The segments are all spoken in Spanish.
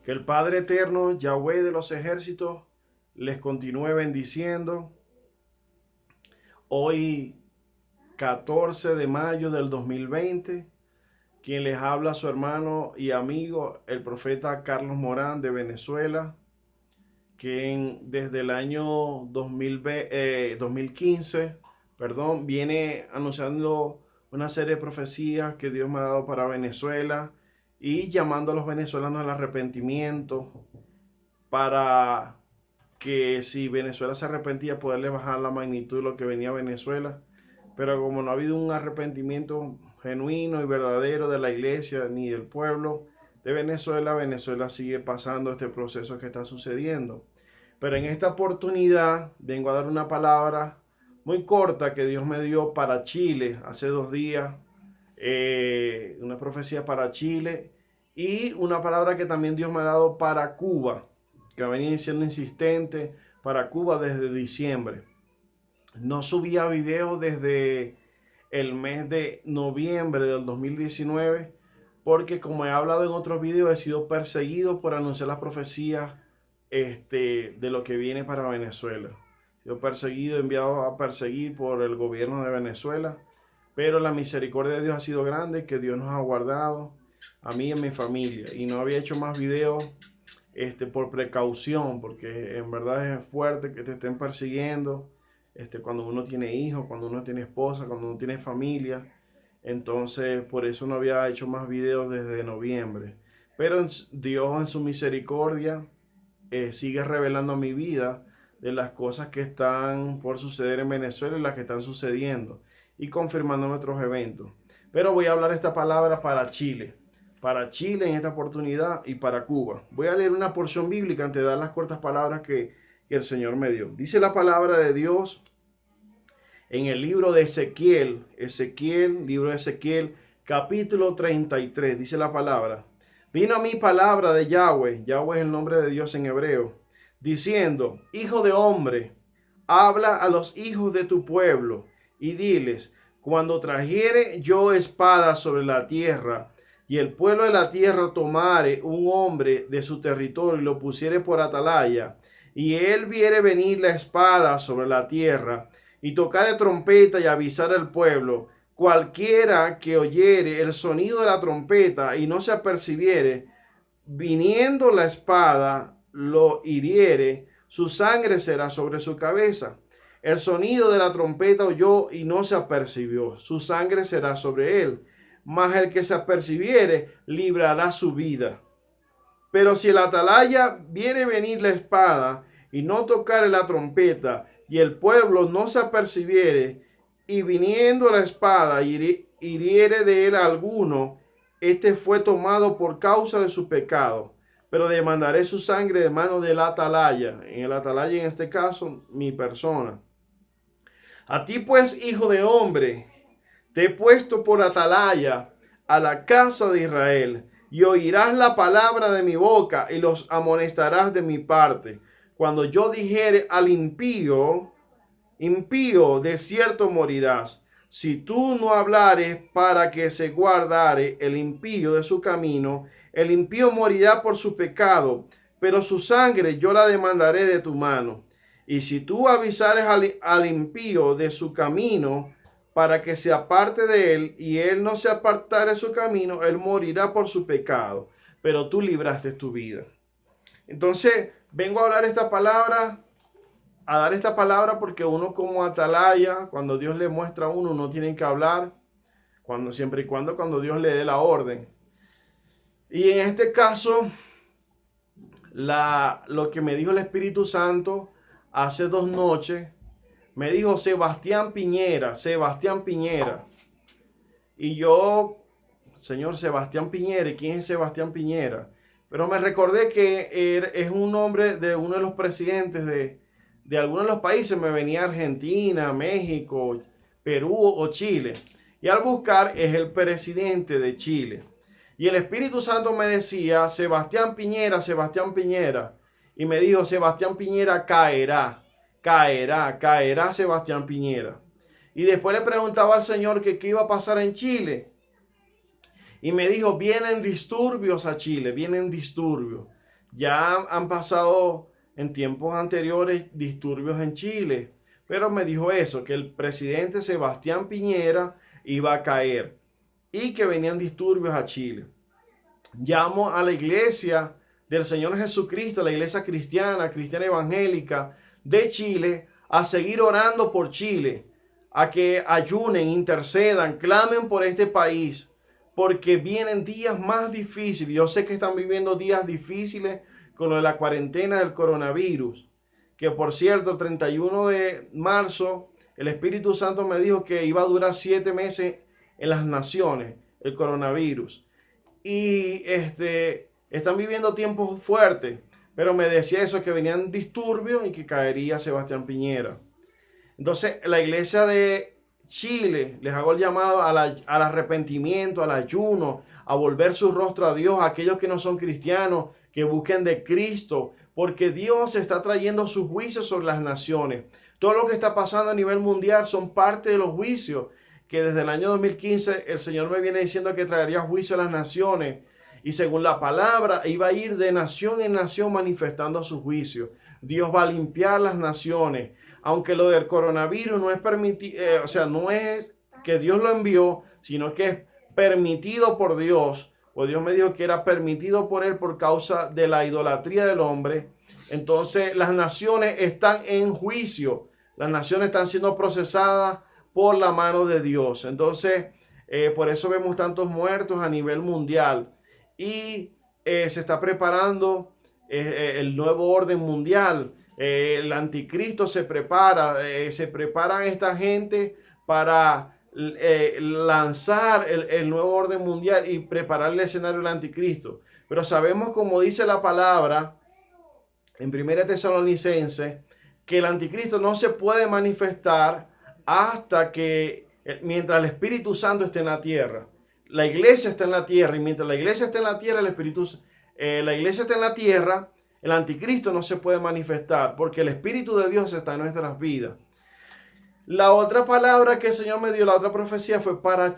Que el Padre Eterno, Yahweh de los ejércitos, les continúe bendiciendo. Hoy, 14 de mayo del 2020, quien les habla su hermano y amigo, el profeta Carlos Morán de Venezuela, quien desde el año 2015, viene anunciando una serie de profecías que Dios me ha dado para Venezuela y llamando a los venezolanos al arrepentimiento para que si Venezuela se arrepentía poderle bajar la magnitud de lo que venía a Venezuela. Pero como no ha habido un arrepentimiento genuino y verdadero de la iglesia ni del pueblo de Venezuela, Venezuela sigue pasando este proceso que está sucediendo. Pero en esta oportunidad vengo a dar una palabra muy corta que Dios me dio para Chile hace 2 días, una profecía para Chile y una palabra que también Dios me ha dado para Cuba, que venía siendo insistente para Cuba desde diciembre. No subía videos desde el mes de noviembre del 2019 porque, como he hablado en otros videos, he sido perseguido por anunciar las profecías de lo que viene para Venezuela. He sido perseguido, enviado a perseguir por el gobierno de Venezuela, pero la misericordia de Dios ha sido grande, que Dios nos ha guardado a mí y a mi familia, y no había hecho más videos por precaución, porque en verdad es fuerte que te estén persiguiendo cuando uno tiene hijos, cuando uno tiene esposa, cuando uno tiene familia. Entonces por eso no había hecho más videos desde noviembre, pero Dios en su misericordia sigue revelando a mi vida de las cosas que están por suceder en Venezuela y las que están sucediendo y confirmando nuestros eventos. Pero voy a hablar esta palabra para Chile en esta oportunidad y para Cuba. Voy a leer una porción bíblica antes de dar las cortas palabras que el Señor me dio. Dice la palabra de Dios en el libro de Ezequiel, libro de Ezequiel, capítulo 33, dice la palabra. Vino a mí palabra de Yahweh, Yahweh es el nombre de Dios en hebreo, diciendo: Hijo de hombre, habla a los hijos de tu pueblo y diles: cuando trajere yo espada sobre la tierra, y el pueblo de la tierra tomare un hombre de su territorio y lo pusiere por atalaya, y él viere venir la espada sobre la tierra, y tocare trompeta y avisar al pueblo, cualquiera que oyere el sonido de la trompeta y no se apercibiere, viniendo la espada lo hiriere, su sangre será sobre su cabeza. El sonido de la trompeta oyó y no se apercibió, su sangre será sobre él. Mas el que se apercibiere librará su vida. Pero si el atalaya viere venir la espada y no tocare la trompeta, y el pueblo no se apercibiere, y viniendo la espada hiriere de él a alguno, este fue tomado por causa de su pecado. Pero demandaré su sangre de mano del atalaya. En el atalaya, en este caso, mi persona. A ti pues, hijo de hombre, te he puesto por atalaya a la casa de Israel, y oirás la palabra de mi boca y los amonestarás de mi parte. Cuando yo dijere al impío, impío, de cierto morirás. Si tú no hablares para que se guardare el impío de su camino, el impío morirá por su pecado, pero su sangre yo la demandaré de tu mano. Y si tú avisares al impío de su camino, para que se aparte de él, y él no se apartare de su camino, él morirá por su pecado, pero tú libraste tu vida. Entonces, vengo a hablar esta palabra, a dar esta palabra, porque uno como atalaya, cuando Dios le muestra a uno, no tiene que hablar, siempre y cuando Dios le dé la orden. Y en este caso, lo que me dijo el Espíritu Santo hace 2 noches, me dijo Sebastián Piñera. Y yo, señor, Sebastián Piñera, ¿quién es Sebastián Piñera? Pero me recordé que es un nombre de uno de los presidentes de algunos de los países. Me venía Argentina, México, Perú o Chile. Y al buscar es el presidente de Chile. Y el Espíritu Santo me decía, Sebastián Piñera. Y me dijo, Sebastián Piñera caerá Sebastián Piñera. Y después le preguntaba al Señor que qué iba a pasar en Chile. Y me dijo, vienen disturbios a Chile, vienen disturbios. Ya han pasado en tiempos anteriores disturbios en Chile, pero me dijo eso, que el presidente Sebastián Piñera iba a caer y que venían disturbios a Chile. Llamo a la iglesia del Señor Jesucristo, la iglesia cristiana, cristiana evangélica de Chile, a seguir orando por Chile, a que ayunen, intercedan, clamen por este país, porque vienen días más difíciles. Yo sé que están viviendo días difíciles con lo de la cuarentena del coronavirus, que por cierto, el 31 de marzo, el Espíritu Santo me dijo que iba a durar 7 meses en las naciones, el coronavirus. Y están viviendo tiempos fuertes, pero me decía eso, que venían disturbios y que caería Sebastián Piñera. Entonces, la iglesia de Chile les hago el llamado al arrepentimiento, al ayuno, a volver su rostro a Dios, a aquellos que no son cristianos, que busquen de Cristo, porque Dios está trayendo sus juicios sobre las naciones. Todo lo que está pasando a nivel mundial son parte de los juicios que desde el año 2015 el Señor me viene diciendo que traería juicio a las naciones. Y según la palabra, iba a ir de nación en nación manifestando su juicio. Dios va a limpiar las naciones. Aunque lo del coronavirus no es permitido, o sea, no es que Dios lo envió, sino que es permitido por Dios. O Dios me dijo que era permitido por Él por causa de la idolatría del hombre. Entonces las naciones están en juicio. Las naciones están siendo procesadas por la mano de Dios. Entonces, por eso vemos tantos muertos a nivel mundial. Y se está preparando el nuevo orden mundial. El anticristo se prepara. Se preparan esta gente para lanzar el nuevo orden mundial y preparar el escenario del anticristo. Pero sabemos, como dice la palabra en 1 Tesalonicenses, que el anticristo no se puede manifestar hasta que, mientras el Espíritu Santo esté en la tierra. La iglesia está en la tierra, y mientras la iglesia está en la tierra, la iglesia está en la tierra, el anticristo no se puede manifestar, porque el Espíritu de Dios está en nuestras vidas. La otra palabra que el Señor me dio, la otra profecía, fue para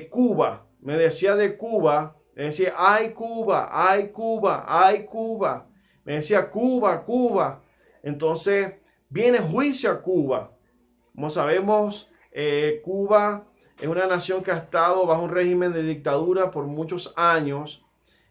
Cuba. Me decía de Cuba, me decía, ay Cuba, ay Cuba, ay Cuba. Me decía Cuba, Cuba. Entonces viene juicio a Cuba. Como sabemos, Cuba es una nación que ha estado bajo un régimen de dictadura por muchos años,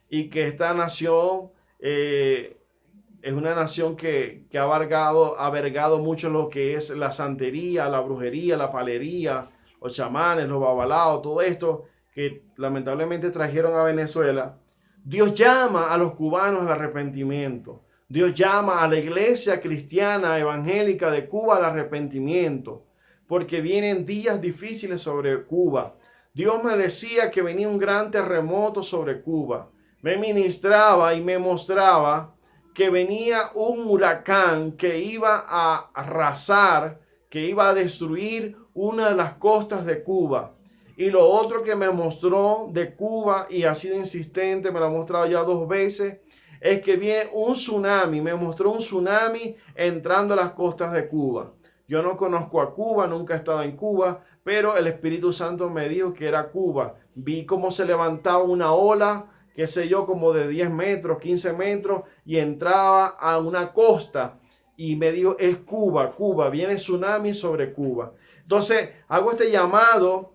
y que esta nación es una nación que ha albergado mucho lo que es la santería, la brujería, la palería, los chamanes, los babalaos, todo esto que lamentablemente trajeron a Venezuela. Dios llama a los cubanos al arrepentimiento. Dios llama a la iglesia cristiana evangélica de Cuba al arrepentimiento, porque vienen días difíciles sobre Cuba. Dios me decía que venía un gran terremoto sobre Cuba. Me ministraba y me mostraba que venía un huracán que iba a arrasar, que iba a destruir una de las costas de Cuba. Y lo otro que me mostró de Cuba, y ha sido insistente, me lo ha mostrado ya 2 veces, es que viene un tsunami. Me mostró un tsunami entrando a las costas de Cuba. Yo no conozco a Cuba, nunca he estado en Cuba, pero el Espíritu Santo me dijo que era Cuba. Vi cómo se levantaba una ola, qué sé yo, como de 10 metros, 15 metros, y entraba a una costa. Y me dijo, es Cuba, Cuba, viene tsunami sobre Cuba. Entonces, hago este llamado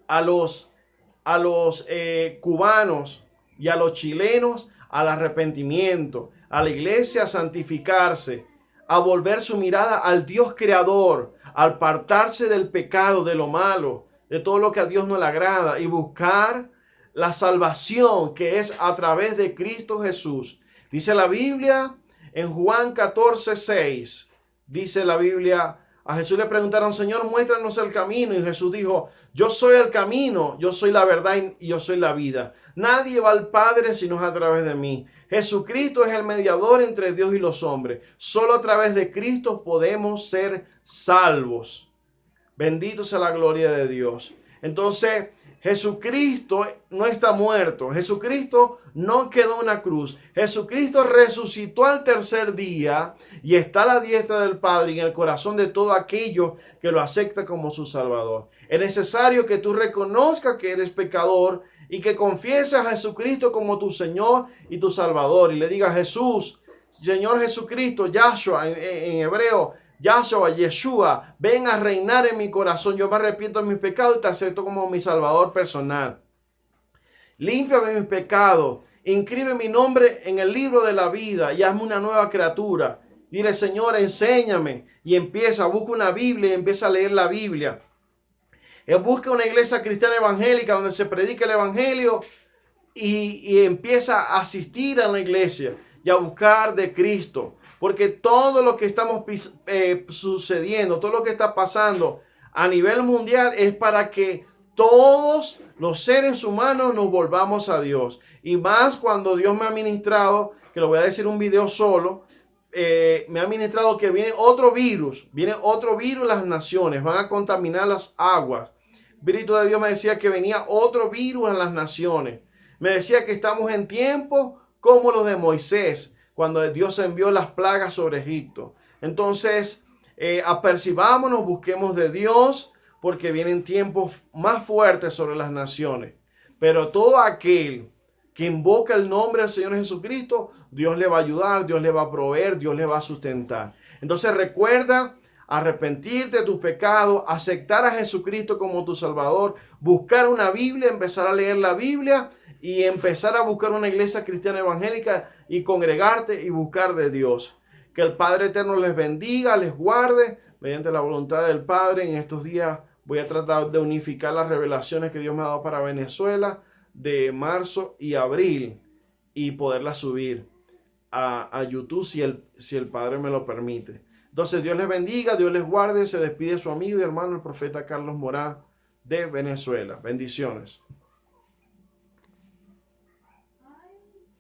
a los cubanos y a los chilenos al arrepentimiento, a la iglesia a santificarse, a volver su mirada al Dios creador, al apartarse del pecado, de lo malo, de todo lo que a Dios no le agrada, y buscar la salvación que es a través de Cristo Jesús. Dice la Biblia en Juan 14:6, dice la Biblia, a Jesús le preguntaron, Señor, muéstranos el camino. Y Jesús dijo, yo soy el camino, yo soy la verdad y yo soy la vida. Nadie va al Padre sino es a través de mí. Jesucristo es el mediador entre Dios y los hombres. Solo a través de Cristo podemos ser salvos. Bendito sea la gloria de Dios. Entonces, Jesucristo no está muerto. Jesucristo no quedó en una cruz. Jesucristo resucitó al tercer día y está a la diestra del Padre y en el corazón de todo aquello que lo acepta como su Salvador. Es necesario que tú reconozcas que eres pecador y que confieses a Jesucristo como tu Señor y tu Salvador. Y le digas: Jesús, Señor Jesucristo, Yahshua en hebreo, Yahshua, Yeshua, ven a reinar en mi corazón. Yo me arrepiento de mis pecados y te acepto como mi Salvador personal. Límpiame mis pecados, inscribe mi nombre en el libro de la vida y hazme una nueva criatura. Dile: Señor, enséñame. Y busca una Biblia y empieza a leer la Biblia. Busca una iglesia cristiana evangélica donde se predica el evangelio y empieza a asistir a la iglesia y a buscar de Cristo. Porque todo lo que estamos sucediendo, todo lo que está pasando a nivel mundial es para que todos los seres humanos nos volvamos a Dios. Y más cuando Dios me ha ministrado, que lo voy a decir en un video solo, me ha ministrado que viene otro virus en las naciones, van a contaminar las aguas. El Espíritu de Dios me decía que venía otro virus en las naciones. Me decía que estamos en tiempos como los de Moisés, cuando Dios envió las plagas sobre Egipto. Entonces, apercibámonos, busquemos de Dios, porque vienen tiempos más fuertes sobre las naciones. Pero todo aquel que invoca el nombre del Señor Jesucristo, Dios le va a ayudar, Dios le va a proveer, Dios le va a sustentar. Entonces recuerda arrepentirte de tus pecados, aceptar a Jesucristo como tu Salvador, buscar una Biblia, empezar a leer la Biblia y empezar a buscar una iglesia cristiana evangélica y congregarte y buscar de Dios. Que el Padre Eterno les bendiga, les guarde, mediante la voluntad del Padre. En estos días voy a tratar de unificar las revelaciones que Dios me ha dado para Venezuela de marzo y abril y poderlas subir a YouTube si el Padre me lo permite. Entonces, Dios les bendiga, Dios les guarde. Se despide su amigo y hermano, el profeta Carlos Morán de Venezuela. Bendiciones.